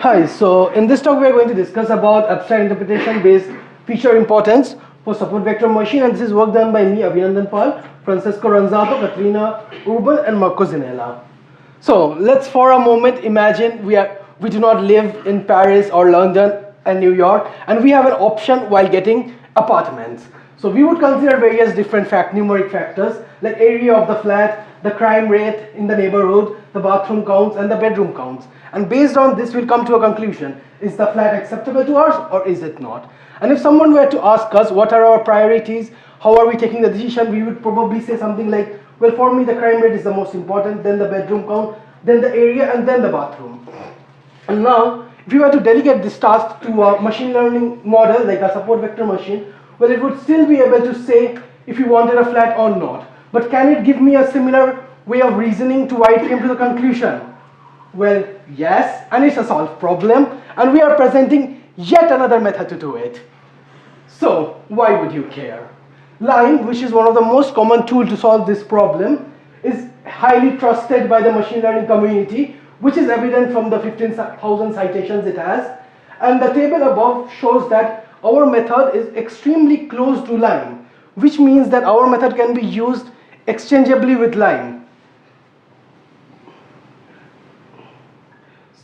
Hi, so in this talk we are going to discuss about abstract interpretation based feature importance for support vector machine, and this is work done by me, Abhinandan, Francesco, Ranzato, Caterina, and Marco Zanella. So let's for a moment imagine we do not live in Paris or London and New York, and we have an option while getting apartments. So we would consider various different numeric factors like area of the flat, the crime rate in the neighborhood, the bathroom counts, and the bedroom counts. And based on this, we'll come to a conclusion. Is the flat acceptable to us or is it not? And if someone were to ask us what are our priorities, how are we taking the decision, we would probably say something like, well, for me the crime rate is the most important, then the bedroom count, then the area, and then the bathroom. And now, if you were to delegate this task to a machine learning model like a support vector machine, well, it would still be able to say if you wanted a flat or not. But can it give me a similar way of reasoning to why it came to the conclusion? Well, yes, and it's a solved problem, and we are presenting yet another method to do it. So, why would you care? Line, which is one of the most common tools to solve this problem, is highly trusted by the machine learning community, which is evident from the 15,000 citations it has. And the table above shows that our method is extremely close to line, which means that our method can be used exchangeably with line.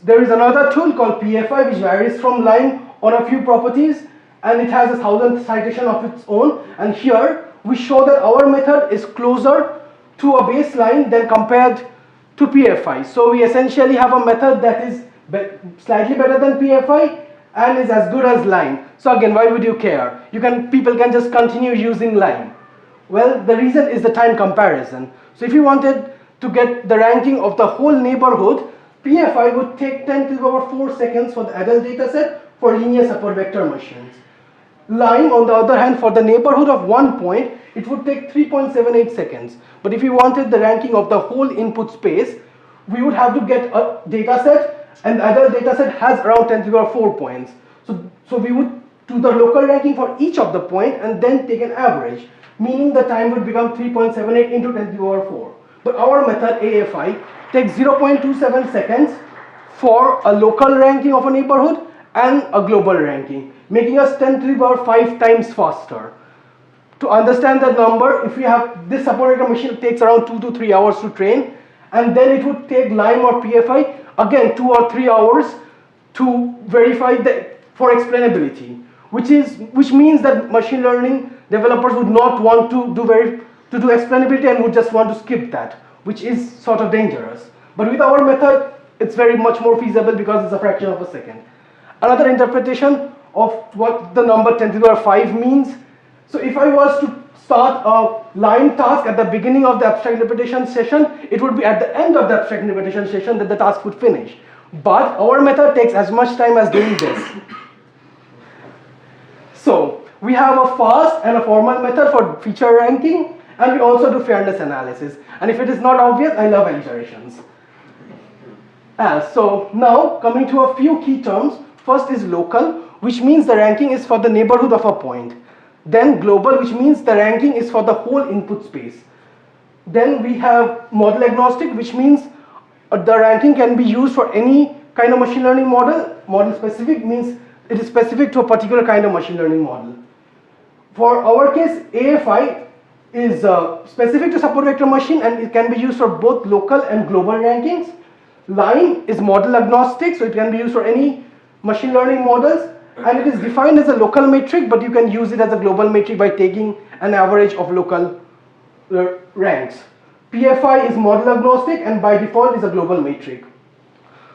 There is another tool called PFI which varies from line on a few properties, and it has 1,000 citation of its own. And here we show that our method is closer to a baseline than compared to PFI. So we essentially have a method that is slightly better than PFI and is as good as line. So again, why would you care? People can just continue using line. Well, the reason is the time comparison. So if you wanted to get the ranking of the whole neighborhood, PFI would take 10 to the power 4 seconds for the adult dataset for linear support vector machines. Line, on the other hand, for the neighborhood of 1 point, it would take 3.78 seconds. But if you wanted the ranking of the whole input space, we would have to get a dataset, and the adult dataset has around 10 to the power 4 points. So we would do the local ranking for each of the point and then take an average, meaning the time would become 3.78 into 10 to the power 4. But our method, AFI, takes 0.27 seconds for a local ranking of a neighborhood and a global ranking, making us 10 to the power 5 times faster. To understand that number, if we have this support vector machine, it takes around 2 to 3 hours to train, and then it would take Lime or PFI again 2 or 3 hours to verify for explainability, which means that machine learning developers would not want to do explainability and would just want to skip that, which is sort of dangerous. But with our method, it's very much more feasible because it's a fraction of a second. Another interpretation of what the number 10 to the power 5 means. So if I was to start a line task at the beginning of the abstract interpretation session, it would be at the end of the abstract interpretation session that the task would finish. But our method takes as much time as doing this. So we have a fast and a formal method for feature ranking, and we also do fairness analysis. And if it is not obvious, I love iterations. So now coming to a few key terms. First is local, which means the ranking is for the neighborhood of a point. Then global, which means the ranking is for the whole input space. Then we have model agnostic, which means the ranking can be used for any kind of machine learning model. Model specific means it is specific to a particular kind of machine learning model. For our case, AFI is specific to support vector machine, and it can be used for both local and global rankings. Line is model agnostic, so it can be used for any machine learning models, and it is defined as a local metric, but you can use it as a global metric by taking an average of local ranks. PFI is model agnostic and by default is a global metric.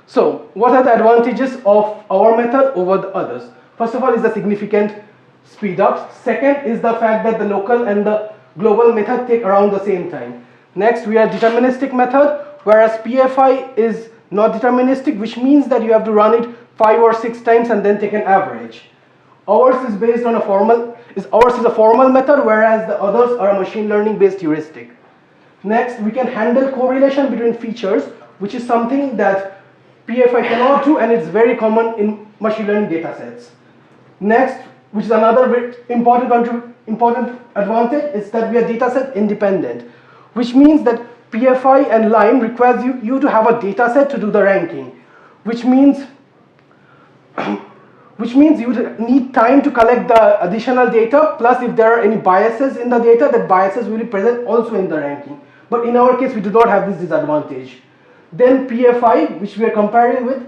So what are the advantages of our method over the others? First of all is the significant speed ups. Second is the fact that the local and the global method take around the same time. Next, we are deterministic method, whereas PFI is not deterministic, which means that you have to run it 5 or 6 times and then take an average. Ours is based on a formal method, whereas the others are a machine learning based heuristic. Next, we can handle correlation between features, which is something that PFI cannot do, and it's very common in machine learning datasets. Next, which is another very important advantage, is that we are dataset independent, which means that PFI and line requires you to have a dataset to do the ranking, which means which means you would need time to collect the additional data, plus if there are any biases in the data, that biases will be present also in the ranking. But in our case, we do not have this disadvantage. Then PFI, which we are comparing with,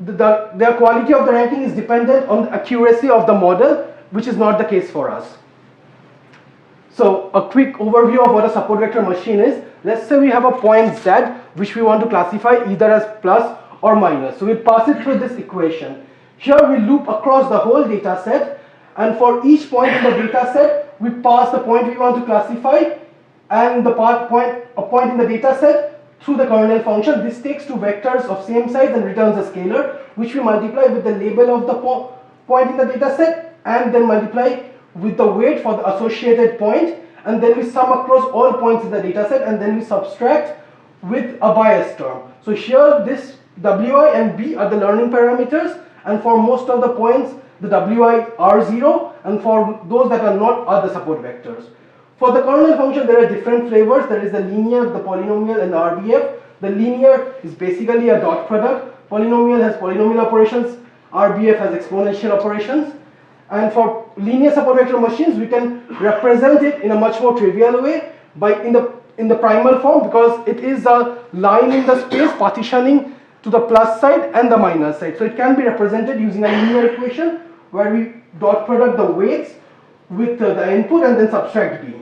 the quality of the ranking is dependent on the accuracy of the model, which is not the case for us. So a quick overview of what a support vector machine is. Let's say we have a point Z, which we want to classify either as plus or minus. So we pass it through this equation. Here we loop across the whole data set, and for each point in the data set, we pass the point we want to classify and the point in the data set through the kernel function. This takes two vectors of same size and returns a scalar, which we multiply with the label of the point in the data set and then multiply with the weight for the associated point, and then we sum across all points in the data set, and then we subtract with a bias term. So here this Wi and B are the learning parameters, and for most of the points the Wi are 0, and for those that are not are the support vectors. For the kernel function there are different flavors. There is the linear, the polynomial, and the RBF. The linear is basically a dot product. Polynomial has polynomial operations. RBF has exponential operations. And for linear support vector machines, we can represent it in a much more trivial way by in the primal form, because it is a line in the space partitioning to the plus side and the minus side. So it can be represented using a linear equation where we dot product the weights with the input and then subtract B.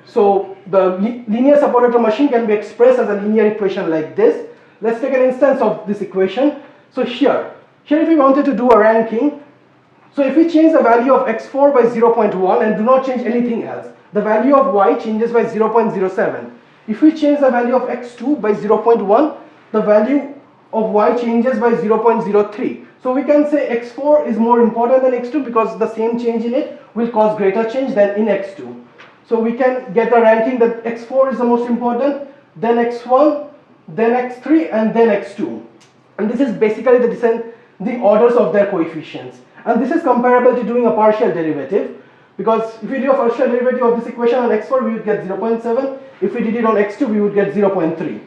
So the linear support vector machine can be expressed as a linear equation like this. Let's take an instance of this equation. So here if we wanted to do a ranking, so if we change the value of x4 by 0.1 and do not change anything else, the value of y changes by 0.07. If we change the value of x2 by 0.1, the value of y changes by 0.03. So we can say x4 is more important than x2 because the same change in it will cause greater change than in x2. So we can get a ranking that x4 is the most important, then x1, then x3, and then x2. And this is basically the orders of their coefficients. And this is comparable to doing a partial derivative, because if we do a partial derivative of this equation on x4, we would get 0.7. If we did it on x2, we would get 0.3.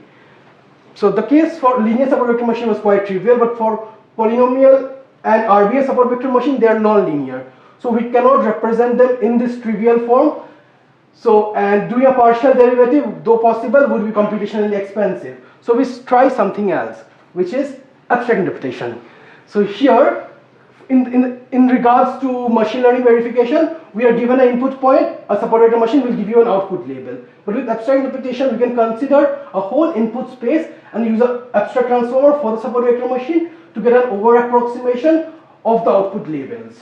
So the case for linear support vector machine was quite trivial, but for polynomial and RBF support vector machine, they are non-linear. So we cannot represent them in this trivial form. So, and doing a partial derivative, though possible, would be computationally expensive. So we try something else, which is abstract interpretation. So here, in regards to machine learning verification, we are given an input point, a support vector machine will give you an output label. But with abstract interpretation, we can consider a whole input space and use an abstract transformer for the support vector machine to get an over approximation of the output labels.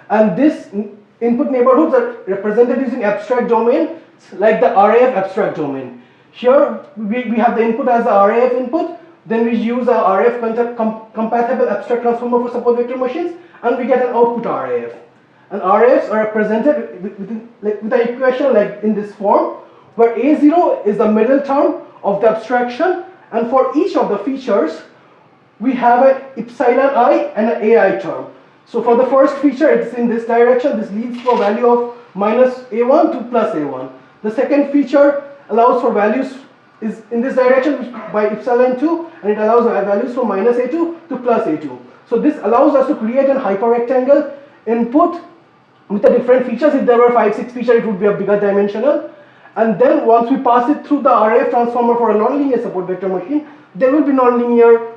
And this input neighborhoods are represented using abstract domain, like the RAF abstract domain. Here we have the input as the RAF input, then we use a RAF compatible abstract transformer for support vector machines, and we get an output RAF. And RAFs are represented with an equation like in this form, where A0 is the middle term of the abstraction, and for each of the features, we have an epsilon I and an AI term. So for the first feature, it's in this direction. This leads to a value of minus A1 to plus A1. The second feature allows for values is in this direction by epsilon 2, and it allows values from minus A2 to plus A2. So this allows us to create an hyperrectangle input with the different features. If there were 5-6 features, it would be a bigger dimensional. And then once we pass it through the RF transformer for a nonlinear support vector machine, there will be nonlinear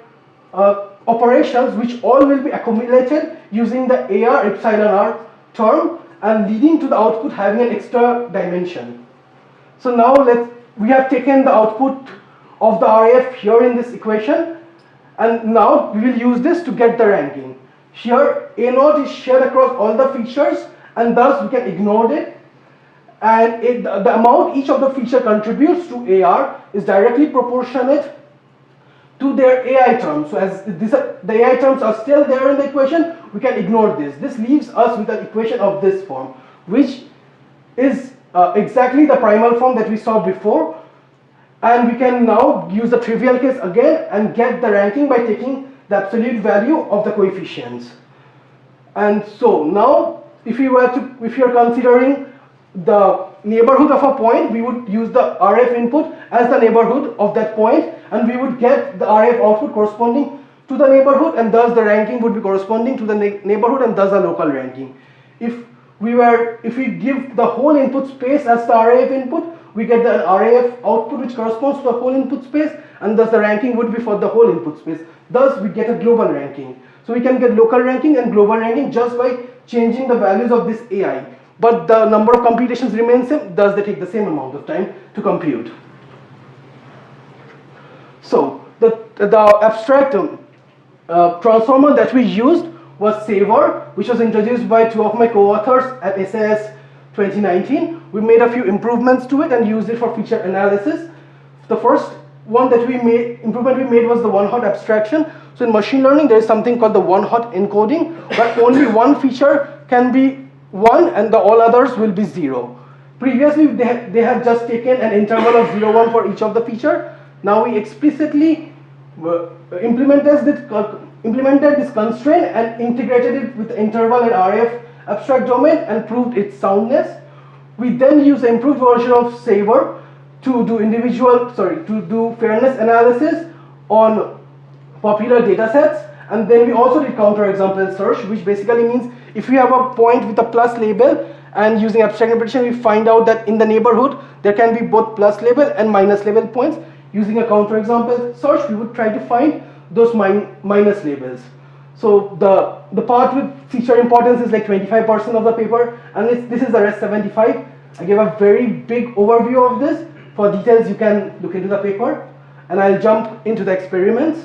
operations which all will be accumulated using the AR epsilon R term and leading to the output having an extra dimension. So now we have taken the output of the RF here in this equation, and now we will use this to get the ranking. Here A0 is shared across all the features, and thus we can ignore it, and the amount each of the feature contributes to AR is directly proportionate to their AI terms. So as the AI terms are still there in the equation, we can ignore this. This leaves us with an equation of this form, which is exactly the primal form that we saw before, and we can now use the trivial case again and get the ranking by taking the absolute value of the coefficients. And so now if you are considering the neighborhood of a point, we would use the RF input as the neighborhood of that point, and we would get the RF output corresponding to the neighborhood, and thus the ranking would be corresponding to the neighborhood, and thus the local ranking. If we give the whole input space as the array of input, we get the array of output which corresponds to the whole input space, and thus the ranking would be for the whole input space. Thus we get a global ranking. So we can get local ranking and global ranking just by changing the values of this AI. But the number of computations remains same, thus they take the same amount of time to compute. So the abstract transformer that we used was Saver, which was introduced by two of my co-authors at SAS 2019. We made a few improvements to it and used it for feature analysis. The first improvement we made was the one-hot abstraction. So in machine learning, there is something called the one-hot encoding, where only one feature can be 1 and all others will be 0. Previously, they had just taken an interval of 0, 1 for each of the feature. Now we explicitly implemented this constraint and integrated it with the interval and array of abstract domain and proved its soundness. We then use the improved version of Saver to do fairness analysis on popular data sets, and then we also did counterexample search, which basically means if we have a point with a plus label and using abstract interpretation we find out that in the neighborhood there can be both plus label and minus label points. Using a counterexample search we would try to find those minus labels. So the part with feature importance is like 25% of the paper, and this is the rest 75. I gave a very big overview of this. For details you can look into the paper, and I'll jump into the experiments.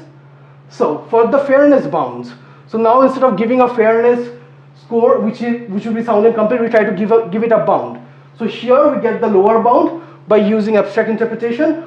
So for the fairness bounds, so now instead of giving a fairness score which would be sound and complete, we try to give it a bound. So here we get the lower bound by using abstract interpretation,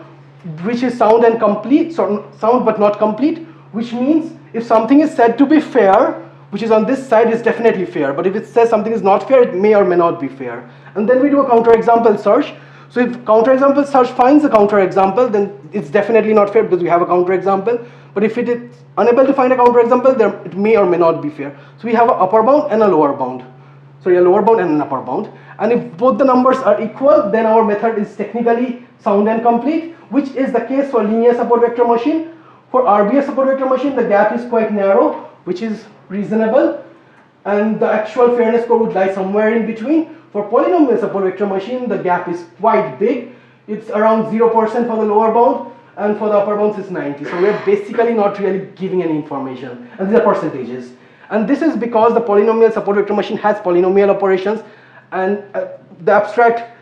which is sound and complete, sound but not complete, which means if something is said to be fair, which is on this side, is definitely fair, but if it says something is not fair, it may or may not be fair. And then we do a counterexample search. So if counterexample search finds a counterexample, then it's definitely not fair because we have a counterexample. But if it is unable to find a counterexample, then it may or may not be fair. So we have an upper bound and a lower bound. Sorry, a lower bound and an upper bound. And if both the numbers are equal, then our method is technically sound and complete, which is the case for linear support vector machine. For RBF support vector machine, the gap is quite narrow, which is reasonable, and the actual fairness score would lie somewhere in between. For polynomial support vector machine, the gap is quite big. It's around 0% for the lower bound, and for the upper bounds it's 90. So we're basically not really giving any information, and these are percentages. And this is because the polynomial support vector machine has polynomial operations, and the abstract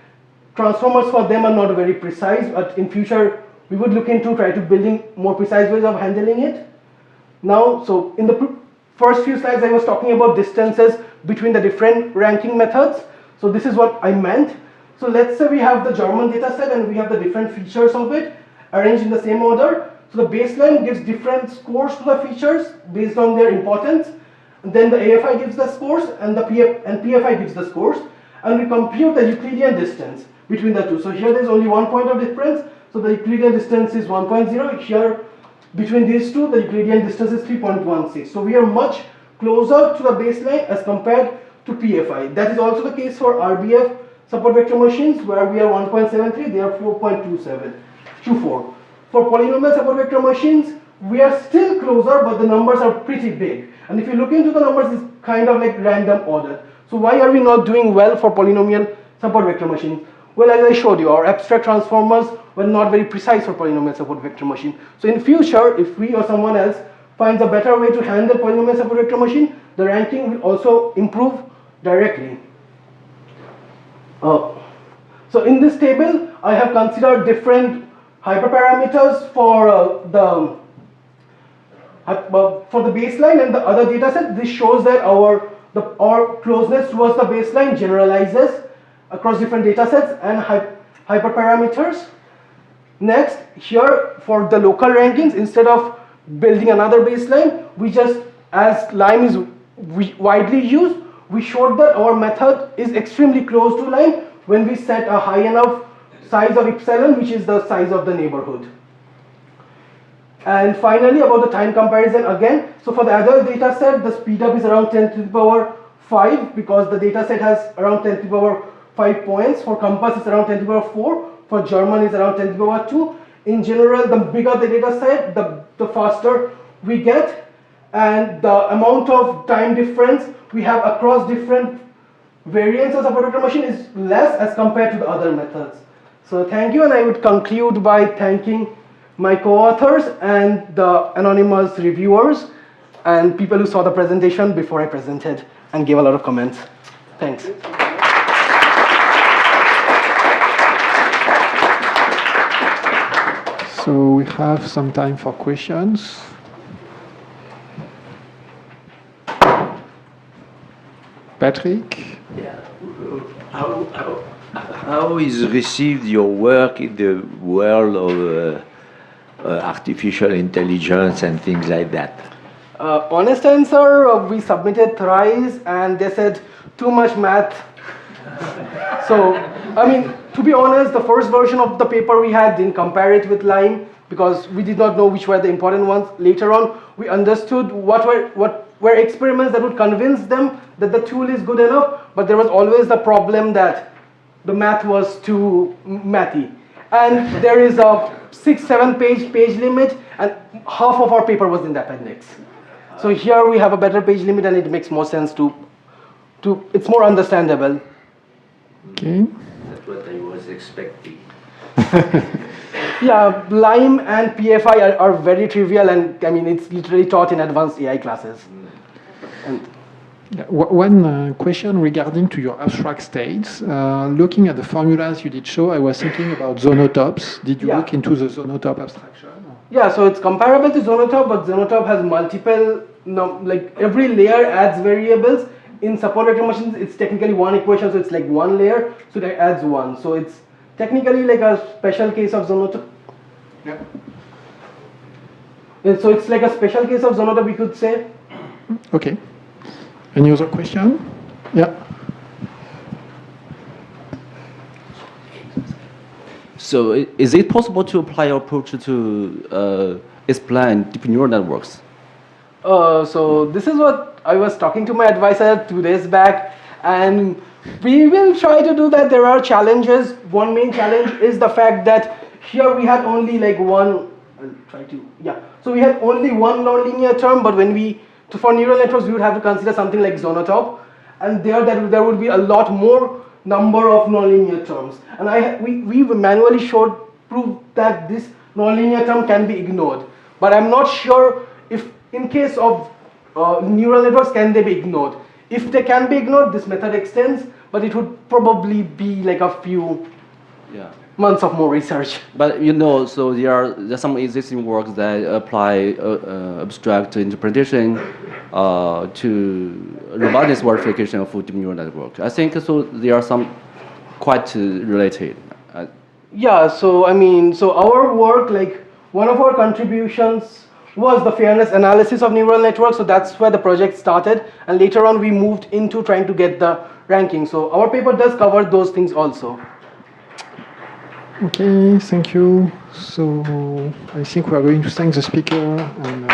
transformers for them are not very precise, but in future we would look into try to building more precise ways of handling it. Now, so in the first few slides I was talking about distances between the different ranking methods. So this is what I meant. So let's say we have the German data set and we have the different features of it arranged in the same order. So the baseline gives different scores to the features based on their importance. And then the AFI gives the scores and PFI gives the scores. And we compute the Euclidean distance between the two. So here there's only 1 point of difference. So the Euclidean distance is 1.0. Here between these two the Euclidean distance is 3.16. So we are much closer to the baseline as compared to PFI. That is also the case for RBF support vector machines, where we are 1.73, they are 4.24. For polynomial support vector machines, we are still closer, but the numbers are pretty big. And if you look into the numbers, it's kind of like random order. So why are we not doing well for polynomial support vector machines? Well, as I showed you, our abstract transformers were not very precise for polynomial support vector machine. So in future, if we or someone else finds a better way to handle polynomial support vector machine, the ranking will also improve directly. So in this table, I have considered different hyperparameters for the baseline and the other data set. This shows that our closeness towards the baseline generalizes across different data sets and hyperparameters. Next, here for the local rankings, instead of building another baseline, we just, as lime is widely used, we showed that our method is extremely close to lime when we set a high enough size of epsilon, which is the size of the neighborhood. And finally, about the time comparison again. So for the adult data set, the speed up is around 10 to the power 5 because the data set has around 10 to the power 5 points. For compass, it's around 10 to the power 4. For German, it's around 10 to the power 2. In general, the bigger the data set, the faster we get. and the amount of time difference we have across different variants of the support vector machine is less as compared to the other methods. So thank you, and I would conclude by thanking my co-authors and the anonymous reviewers and people who saw the presentation before I presented and gave a lot of comments. Thanks. So we have some time for questions. Patrick? Yeah. How is received your work in the world of artificial intelligence and things like that? Honest answer, we submitted thrice and they said too much math. So, I mean, to be honest, the first version of the paper we had didn't compare it with Lime because we did not know which were the important ones. Later on, we understood what were experiments that would convince them that the tool is good enough, but there was always the problem that the math was too mathy. And there is a 6-7 page limit, and half of our paper was in the appendix. So here we have a better page limit, and it makes more sense to it's more understandable. Okay. That's what I was expecting. Yeah, Lime and PFI are very trivial, and I mean it's literally taught in advanced AI classes. And one question regarding to your abstract states. Looking at the formulas you did show, I was thinking about zonotopes. Did you look into the zonotope abstraction? Yeah, so it's comparable to zonotop, but zonotop has multiple, like every layer adds variables. In support vector machines, it's technically one equation, so it's like one layer, so that adds one. So it's technically like a special case of zonotop. Yeah. So it's like a special case of zonotop, we could say. Okay. Any other question? Yeah. So is it possible to apply your approach to explain deep neural networks? So this is what I was talking to my advisor 2 days back, and we will try to do that. There are challenges. One main challenge is the fact that here we had only like one, so we had only one nonlinear term, but when for neural networks, we would have to consider something like zonotop, and there would be a lot more number of nonlinear terms. And we manually proved that this nonlinear term can be ignored. But I'm not sure if in case of neural networks, can they be ignored? If they can be ignored, this method extends, but it would probably be like a few months of more research. But so there are some existing works that apply abstract interpretation to robustness verification of deep neural network. I think so. There are some quite related. Yeah. So I mean, so our work, like one of our contributions was the fairness analysis of neural networks. So that's where the project started, and later on we moved into trying to get the ranking. So our paper does cover those things also. Okay, thank you. So I think we are going to thank the speaker and